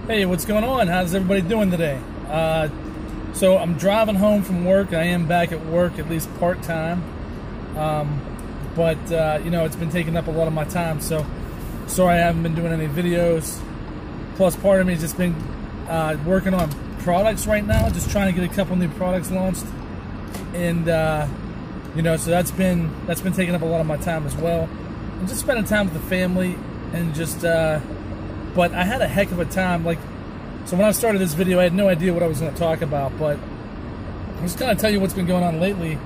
Hey, what's going on? How's everybody doing today? So I'm driving home from work. I am back at work, at least part-time. But you know, it's been taking up a lot of my time, so sorry I haven't been doing any videos. Plus, part of me has just been working on products right now, just trying to get a couple new products launched. And you know, so that's been taking up a lot of my time as well. And just spending time with the family and just but I had a heck of a time. Like, so when I started this video, I had no idea what I was going to talk about, but I'm just going to tell you what's been going on lately.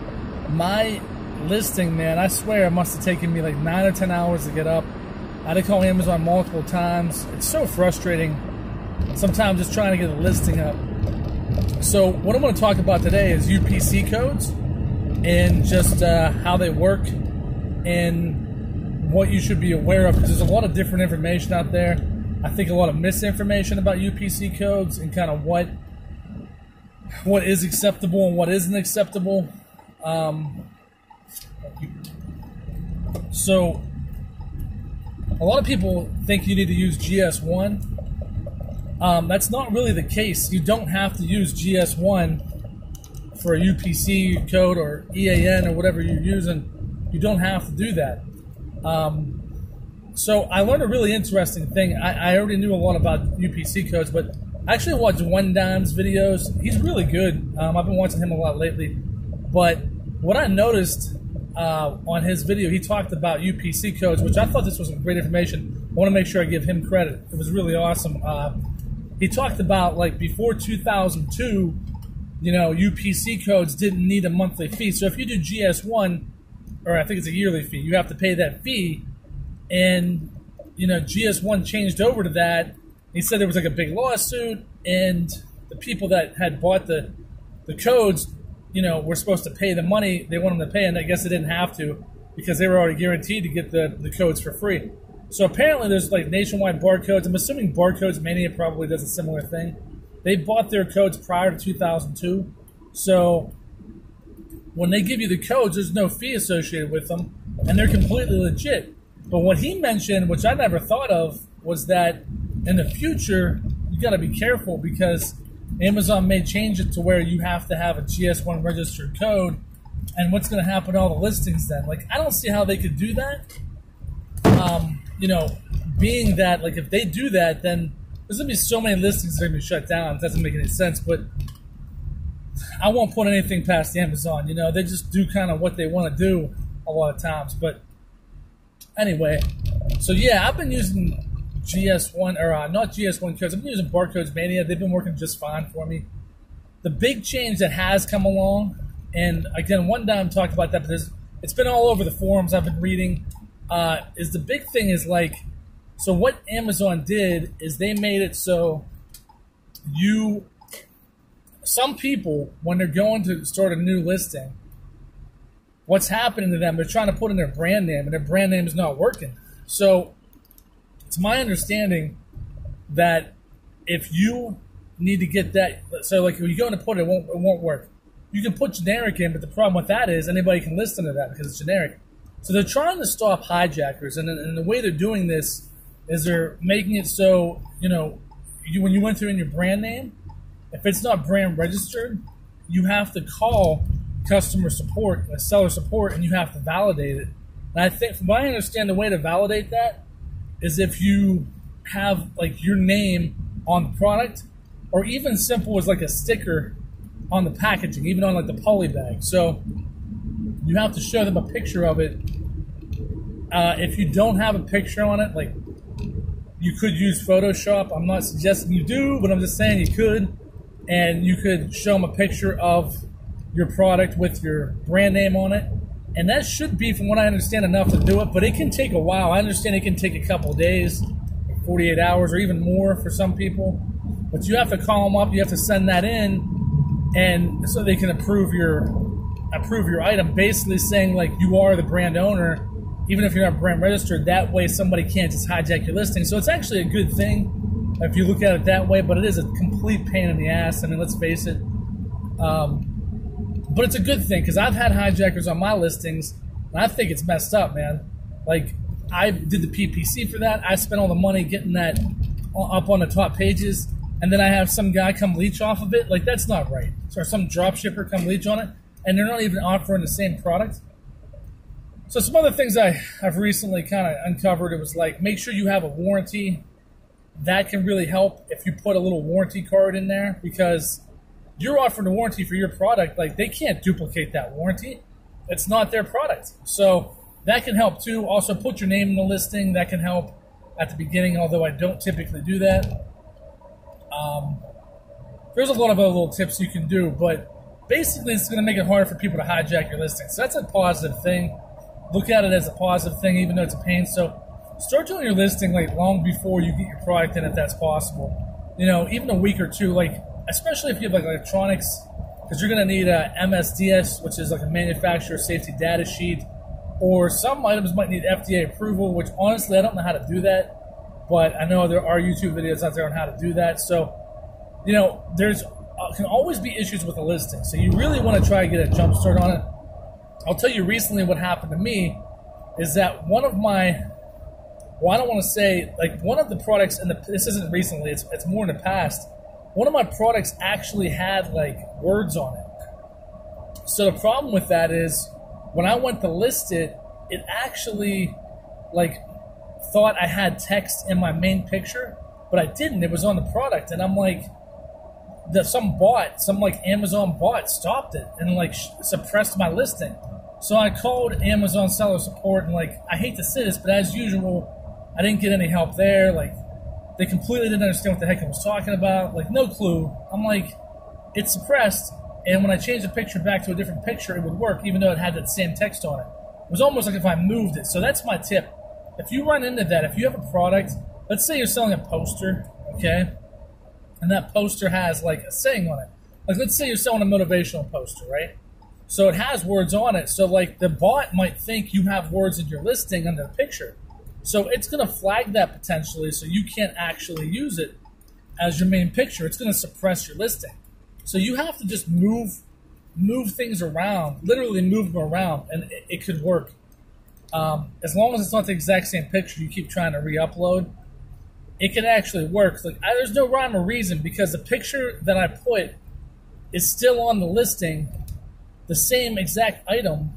My listing, man, I swear it must have taken me like 9 or 10 hours to get up. I had to call Amazon multiple times. It's so frustrating sometimes just trying to get a listing up. So what I'm going to talk about today is UPC codes and just how they work and what you should be aware of, because there's a lot of different information out there. I think a lot of misinformation about UPC codes and kind of what is acceptable and what isn't acceptable. So a lot of people think you need to use GS1. That's not really the case. You don't have to use GS1 for a UPC code or EAN or whatever you're using. You don't have to do that. So I learned a really interesting thing. I already knew a lot about UPC codes, but I actually watched Wendime's videos. He's really good. I've been watching him a lot lately. But what I noticed on his video, he talked about UPC codes, which I thought this was some great information. I want to make sure I give him credit. It was really awesome. He talked about, like, before 2002, you know, UPC codes didn't need a monthly fee. So if you do GS1, or I think it's a yearly fee, you have to pay that fee. And, you know, GS1 changed over to that. He said there was like a big lawsuit, and the people that had bought the codes, you know, were supposed to pay the money they wanted them to pay, and I guess they didn't have to because they were already guaranteed to get the codes for free. So apparently there's like nationwide barcodes. I'm assuming Barcodes Mania probably does a similar thing. They bought their codes prior to 2002. So when they give you the codes, there's no fee associated with them, and they're completely legit. But what he mentioned, which I never thought of, was that in the future, you got to be careful because Amazon may change it to where you have to have a GS1 registered code. And what's going to happen to all the listings then? Like, I don't see how they could do that. You know, being that, like, if they do that, then there's going to be so many listings that are going to be shut down. It doesn't make any sense. But I won't put anything past Amazon. You know, they just do kind of what they want to do a lot of times. But anyway, so yeah, I've been using GS1, or not GS1 codes. I've been using Barcodes Mania. They've been working just fine for me. The big change that has come along, and again, one time talked about that, but it's been all over the forums I've been reading, is the big thing is like, so what Amazon did is they made it so some people, when they're going to start a new listing, what's happening to them, they're trying to put in their brand name, and their brand name is not working. So it's my understanding that if you need to get that, so like when you go in to put it, it won't work. You can put generic in, but the problem with that is anybody can list under that because it's generic. So they're trying to stop hijackers, and the way they're doing this is they're making it so, you know, when you enter in your brand name, if it's not brand registered, you have to call customer support, seller support, and you have to validate it. And I think, from what I understand, the way to validate that is if you have like your name on the product, or even simple as like a sticker on the packaging, even on like the poly bag. So you have to show them a picture of it. If you don't have a picture on it, like, you could use Photoshop. I'm not suggesting you do, but I'm just saying you could. And you could show them a picture of your product with your brand name on it. And that should be, from what I understand, enough to do it. But it can take a while. I understand it can take a couple of days, 48 hours, or even more for some people. But you have to call them up. You have to send that in, and so they can approve your item, basically saying, like, you are the brand owner, even if you're not brand registered. That way somebody can't just hijack your listing. So it's actually a good thing if you look at it that way, but it is a complete pain in the ass. I mean, let's face it. But it's a good thing, because I've had hijackers on my listings, and I think it's messed up, man. Like, I did the PPC for that. I spent all the money getting that up on the top pages, and then I have some guy come leech off of it. Like, that's not right. Or some drop shipper come leech on it, and they're not even offering the same product. So some other things I've recently kind of uncovered, it was like, make sure you have a warranty. That can really help if you put a little warranty card in there, because you're offering a warranty for your product. Like, they can't duplicate that warranty. It's not their product. So that can help too. Also, put your name in the listing. That can help at the beginning, although I don't typically do that. There's a lot of other little tips you can do, but basically it's going to make it harder for people to hijack your listing. So that's a positive thing. Look at it as a positive thing, even though it's a pain. So start doing your listing like long before you get your product in, if that's possible. You know, even a week or two, like especially if you have like electronics, because you're going to need a MSDS, which is like a manufacturer safety data sheet, or some items might need FDA approval, which honestly I don't know how to do that, but I know there are YouTube videos out there on how to do that. So, you know, there's can always be issues with a listing. So you really want to try to get a jump start on it. I'll tell you recently what happened to me is that one of my, well, I don't want to say, like one of the products, and this isn't recently, it's more in the past, one of my products actually had like words on it. So the problem with that is when I went to list it, it actually like thought I had text in my main picture, but I didn't. It was on the product, and I'm like, some like Amazon bot stopped it and like suppressed my listing. So I called Amazon seller support, and like, I hate to say this, but as usual, I didn't get any help there. Like, they completely didn't understand what the heck I was talking about. Like, no clue. I'm like, it's suppressed, and when I changed the picture back to a different picture, it would work, even though it had that same text on it. It was almost like if I moved it. So that's my tip. If you run into that, if you have a product, let's say you're selling a poster, okay, and that poster has like a saying on it. Like, let's say you're selling a motivational poster, right? So it has words on it. So like the bot might think you have words in your listing under the picture. So it's going to flag that potentially, so you can't actually use it as your main picture. It's going to suppress your listing. So you have to just move things around, literally move them around, and it could work. As long as it's not the exact same picture you keep trying to re-upload, it can actually work. Like, there's no rhyme or reason, because the picture that I put is still on the listing, the same exact item,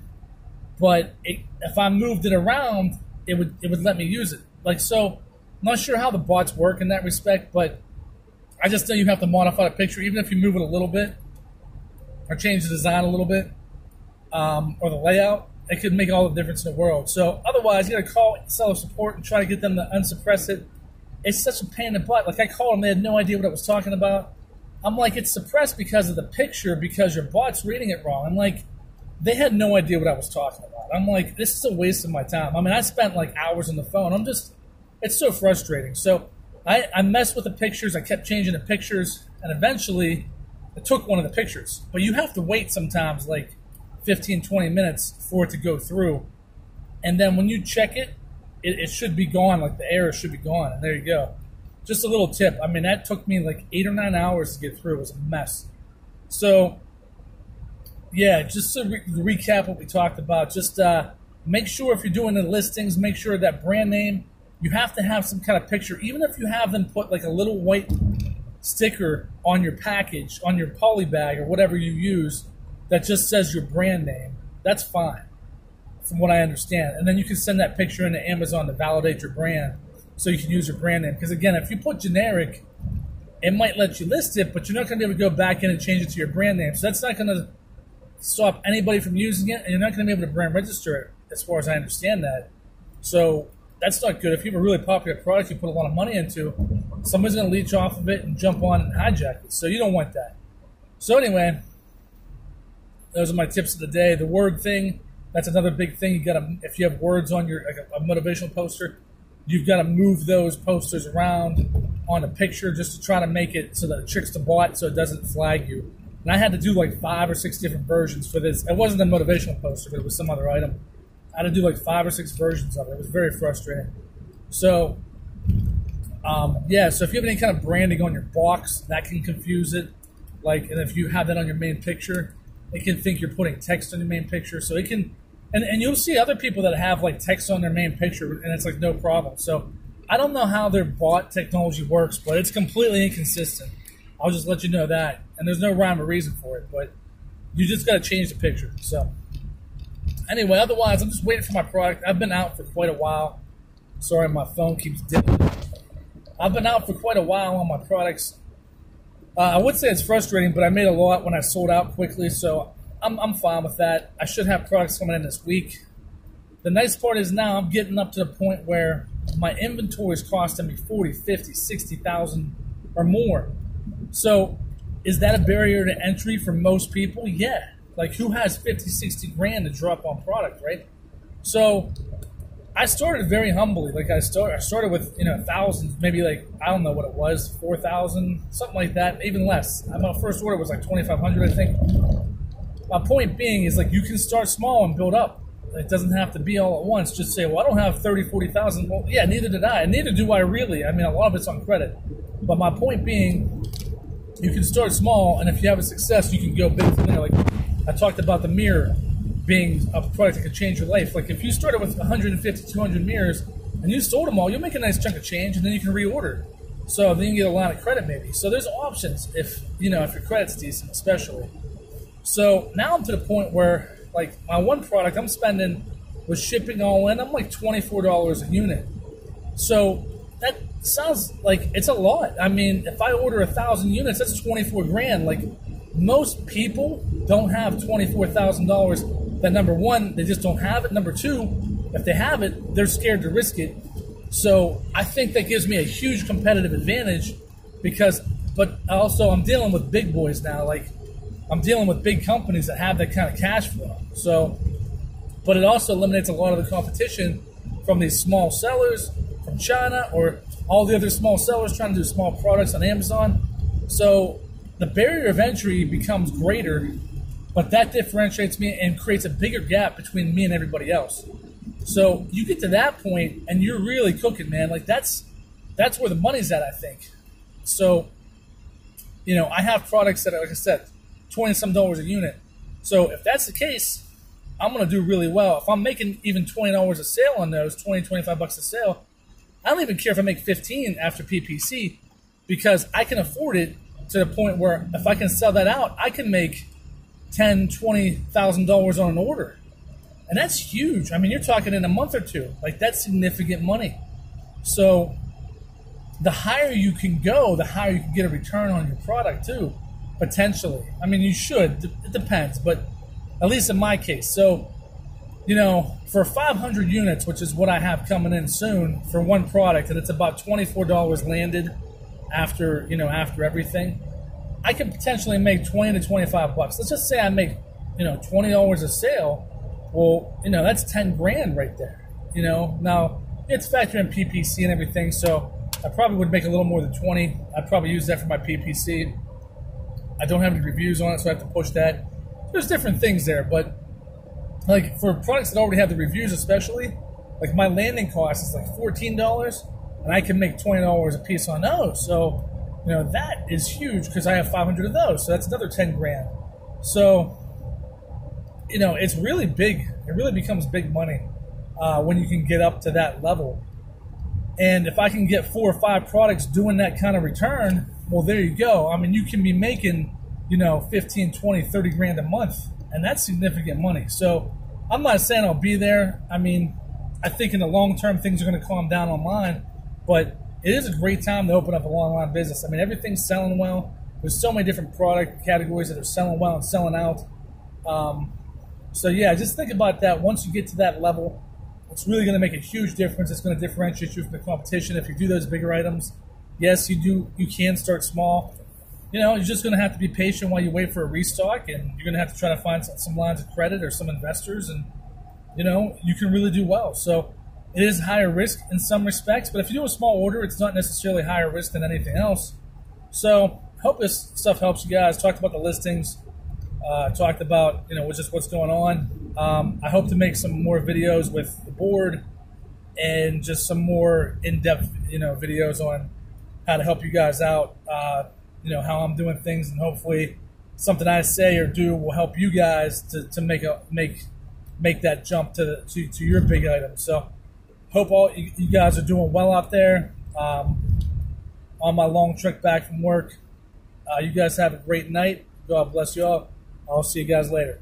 but if I moved it around, it would let me use it. Like, so I'm not sure how the bots work in that respect, but I just know you have to modify the picture, even if you move it a little bit or change the design a little bit, or the layout. It could make all the difference in the world. So otherwise, you got to call seller support and try to get them to unsuppress it. It's such a pain in the butt. Like, I called them, they had no idea what I was talking about. I'm like, it's suppressed because of the picture, because your bot's reading it wrong. I'm like, they had no idea what I was talking about. I'm like, this is a waste of my time. I mean, I spent like hours on the phone. It's so frustrating. So I messed with the pictures. I kept changing the pictures, and eventually I took one of the pictures. But you have to wait sometimes like 15, 20 minutes for it to go through. And then when you check it, it should be gone. Like, the error should be gone. And there you go. Just a little tip. I mean, that took me like 8 or 9 hours to get through. It was a mess. So, yeah, just to recap what we talked about, just make sure if you're doing the listings, make sure that brand name, you have to have some kind of picture. Even if you have them put like a little white sticker on your package, on your poly bag or whatever you use, that just says your brand name, that's fine, from what I understand. And then you can send that picture into Amazon to validate your brand, so you can use your brand name. Because again, if you put generic, it might let you list it, but you're not going to be able to go back in and change it to your brand name. So that's not going to stop anybody from using it, and you're not going to be able to brand register it, as far as I understand that. So that's not good. If you have a really popular product you put a lot of money into, somebody's going to leech off of it and jump on and hijack it. So you don't want that. So anyway, those are my tips of the day. The word thing, that's another big thing. You got to, if you have words on your like a motivational poster, you've got to move those posters around on a picture just to try to make it so that it tricks the bot so it doesn't flag you. And I had to do like 5 or 6 different versions for this. It wasn't a motivational poster, but it was some other item. I had to do like 5 or 6 versions of it. It was very frustrating. So, yeah, so if you have any kind of branding on your box, that can confuse it. Like, and if you have that on your main picture, it can think you're putting text on your main picture. So it can, and you'll see other people that have like text on their main picture, and it's like no problem. So I don't know how their bot technology works, but it's completely inconsistent. I'll just let you know that. And there's no rhyme or reason for it, but you just got to change the picture. So anyway, otherwise, I'm just waiting for my product. I've been out for quite a while. Sorry, my phone keeps dipping. I've been out for quite a while on my products. I would say it's frustrating, but I made a lot when I sold out quickly, so I'm fine with that. I should have products coming in this week. The nice part is now I'm getting up to the point where my inventory is costing me 40, 50, 60,000 or more. So is that a barrier to entry for most people? Yeah. Like, who has 50, 60 grand to drop on product, right? So I started very humbly. Like, I started with, thousands, maybe like, I don't know what it was, 4,000, something like that, even less. My first order was like 2,500, I think. My point being is, like, you can start small and build up. It doesn't have to be all at once. Just say, well, I don't have 30, 40,000. Well, yeah, neither did I. And neither do I really. I mean, a lot of it's on credit. But my point being, you can start small, and if you have a success, you can go big from there. Like, I talked about the mirror being a product that could change your life. Like, if you started with 150, 200 mirrors, and you sold them all, you'll make a nice chunk of change, and then you can reorder. So then you get a line of credit maybe. So there's options if your credit's decent, especially. So now I'm to the point where, like, my one product I'm spending with shipping all in, I'm like $24 a unit. So that sounds like it's a lot. I mean, if I order 1,000 units, that's 24 grand. Like, most people don't have $24,000. That, number one, they just don't have it. Number two, if they have it, they're scared to risk it. So I think that gives me a huge competitive advantage but also I'm dealing with big boys now. Like, I'm dealing with big companies that have that kind of cash flow. So, but it also eliminates a lot of the competition from these small sellers from China or all the other small sellers trying to do small products on Amazon. So the barrier of entry becomes greater, but that differentiates me and creates a bigger gap between me and everybody else. So you get to that point and you're really cooking, man. Like, that's where the money's at, I think. So, I have products that are, like I said, $20-some a unit. So if that's the case, I'm going to do really well. If I'm making even $20 a sale on those, $20-25 a sale, I don't even care if I make 15 after PPC, because I can afford it to the point where if I can sell that out, I can make $10,000-$20,000 on an order. And that's huge. I mean, you're talking in a month or two. Like, that's significant money. So the higher you can go, the higher you can get a return on your product too, potentially. I mean, you should. It depends, but at least in my case. So, for 500 units, which is what I have coming in soon for one product, and it's about $24 landed after everything, I can potentially make $20 to $25. Let's just say I make, $20 a sale. Well, that's 10 grand right there. Now it's factoring in PPC and everything, so I probably would make a little more than 20. I'd probably use that for my PPC. I don't have any reviews on it, so I have to push that. There's different things there, but like for products that already have the reviews, especially, like my landing cost is like $14, and I can make $20 a piece on those. So, that is huge because I have 500 of those. So that's another 10 grand. So, it's really big. It really becomes big money when you can get up to that level. And if I can get 4 or 5 products doing that kind of return, well, there you go. I mean, you can be making, 15, 20, 30 grand a month, and that's significant money. So I'm not saying I'll be there. I mean, I think in the long term, things are going to calm down online, but it is a great time to open up a long-line business. I mean, everything's selling well. There's so many different product categories that are selling well and selling out. So yeah, just think about that. Once you get to that level, it's really going to make a huge difference. It's going to differentiate you from the competition. If you do those bigger items, yes, you can start small. You're just going to have to be patient while you wait for a restock, and you're going to have to try to find some lines of credit or some investors, and you can really do well. So it is higher risk in some respects, but if you do a small order, it's not necessarily higher risk than anything else. So hope this stuff helps you guys. Talked about the listings. Talked about just what's going on. I hope to make some more videos with the board and just some more in-depth videos on how to help you guys out. How I'm doing things, and hopefully something I say or do will help you guys to make that jump to your big item. So Hope all you guys are doing well out there. On my long trek back from work. You guys have a great night. God bless you all. I'll see you guys later.